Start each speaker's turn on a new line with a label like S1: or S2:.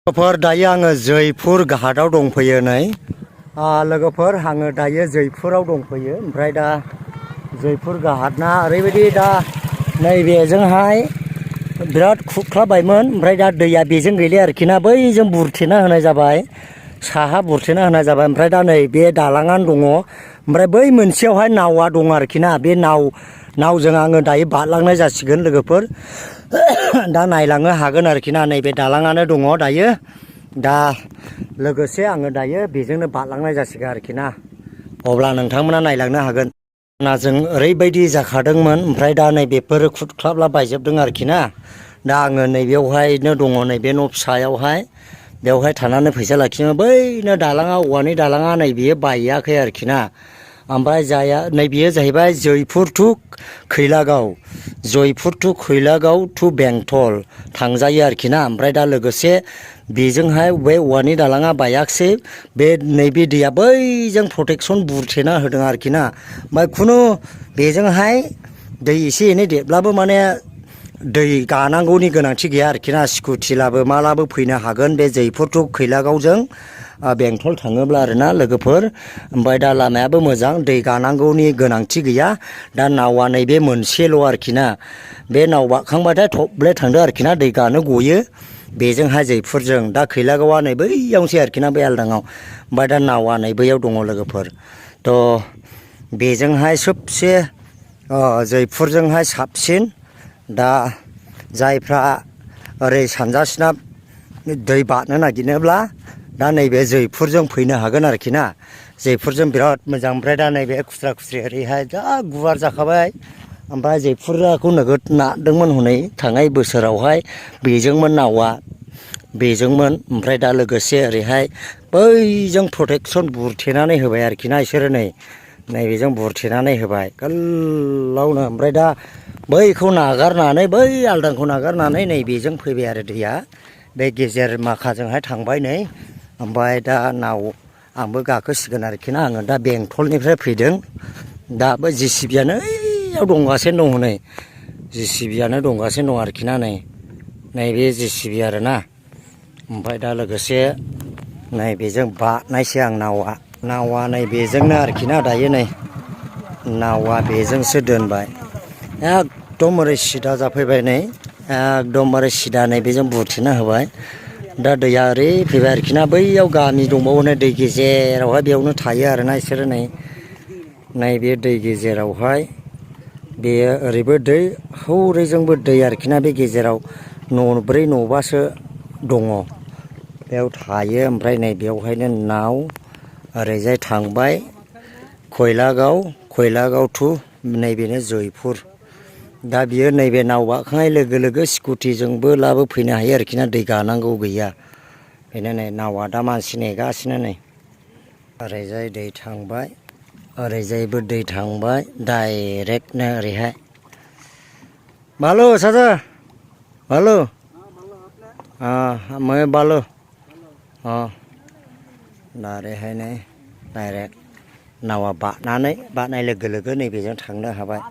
S1: लोगोफोर दायो आङो जयपुर घाटआव दंफैयो नै लोगोफोर आङो दायो जयपुराव दंफैयो ओमफ्राय दा जयपुर घाटना ओरैबायदि दा नैबेजोंहाय बिराद खुरख्लाबायमोन ओमफ्राय दा दैया बेजों गैले आरोखि ना बैजों बुरथेना होनाय जाबाय साहा बुरथेना होनाय जाबाय ओमफ्राय दा नै बे दालाङानो दङ ओमफ्राय बै मोनसेयावहाय नावा दं आरोखि ना बे नावजों आङो दायो बारलांनाय जासिगोन लोगोफोर दा नायलांनो हागोन आरोखि ना नैबे दालाङानो दङ दायो दा लोगोसे आङो दायो बेजोंनो बारलांनाय जासिगोन आरोखि ना अब्ला नोंथांमोना नायलांनो हागोन जों ओरैबायदि जाखादोंमोन ओमफ्राय दा नैबेफोर खुरख्लाबला बायजोबदों आरोखि ना दा आङो नैबेयावहायनो दङ नैबे न' फिसायावहाय बेवहाय थानानै फैसा लाखियो बैनो दालाङा औवानि दालाङा नैबेयो बायाखै आरोखि ना ओमफ्राय नैबेयो जाहैबाय जयपुर टु खैलागाव जयपुर टु खैलागाव टु बेंटल थांजायो आरोखि ना ओमफ्राय दा लोगोसे बेजोंहाय बे औवानि दालाङा बायाखसै बे नैबे दैया बैजों प्रटेकसन बुरथेना होदों आरोखि ना ओमफ्राय खुनु बेजोंहाय दै एसे एनै देरब्लाबो माने दै गानांगौनि गोनांथि गैया आरोखि ना स्कुटि लाबो मालाबो फैनो हागोन बे जयपुर टु खैलागावजों बेंटल थाङोब्ला आरोना लोगोफोर ओमफ्राय दा लामायाबो मोजां दै गानांगौनि गोनांथि गैया दा नावा नैबे मोनसेल' आरोखि ना बे नाव बारखांबाथाय थब्ले थांदो आरोखि ना दै गानो गयो बेजोंहाय जयपुरजों दा खैलागावआ नै बैयावनोसै आरोखि ना बे आलदाङाव ओमफ्राय दा नावा नै बैयाव दङ लोगोफोर थ' बेजोंहाय सबसे जयपुरजोंहाय साबसिन दा जायफ्रा ओरै सानजासिना दै बारनो नागिरनोब्ला दा नैबे जयपुरजों फैनो हागोन आरोखि ना जयपुरजों बिराद मोजां ओमफ्राय दा नैबे खुथ्रा खुथ्रि ओरैहाय जा गुवार जाखाबाय ओमफ्राय जयपुरखौ नोगोद नारदोंमोन हनै थांनाय बोसोरावहाय बेजोंमोन नावा बेजोंमोन ओमफ्राय दा लोगोसे ओरैहाय बैजों प्रटेकसन बुरथेनानै होबाय आरोखि ना बिसोरो नैबेजों बुरथेनानै होबाय गोलावनो ओमफ्राय दा बैखौ नागारनानै बै आलदांखौ नागारनानै नैबेजों फैबाय आरो दैया बे गेजेर माखाजोंहाय थांबाय नै ओमफ्राय दा नाव आंबो गाखोसिगोन आरोखि ना आङो दा बेंटलनिफ्राय फैदों दा बै JCBयानो ओइयाव दंगासिनो दं हनै JCBयानो दंगासिनो दं आरोखि ना नैबे JCB आरोना ओमफ्राय दा लोगोसे नैबेजों बारनायसै आं नावा नैबेजोंनो आरोखि ना दायो नै नावा बेजोंसो दोनबाय एकदम ओरै सिदा जाफैबाय नै एकदमबारे सिदा नैबेजों बुरथेना होबाय दा दैया ओरै फैबाय आरोखि ना बैयाव गामि दंबावो नै दै गेजेरावहाय बेयावनो थायो आरोना बिसोरो नैबे दै गेजेरावहाय बेयो ओरैबो दै हौरैजोंबो दै आरोखि ना बे गेजेराव न'ब्रै न'बासो दङ बेयाव थायो ओमफ्राय नै बेयावहायनो नाव ओरैजाय थांबाय खैलागाव टु नैबेनो जयपुर दा बियो नैबे नाव बारखांनाय लोगो लोगो स्कुटिजोंबो लाबो फैनो हायो आरोखि ना दै गानांगौ गैया बेनो नै नावा दा मानसि नेगासिनो नै ओरैजाय दै थांबाय ओरैजायबो दै थांबाय डाइरेक्टनो ओरैहाय बालु साजा बालु मैं बालु दा ओरैहाय नै डाइरेक्ट नावा बारनाय लोगो लोगो नैबेजों थांनो हाबाय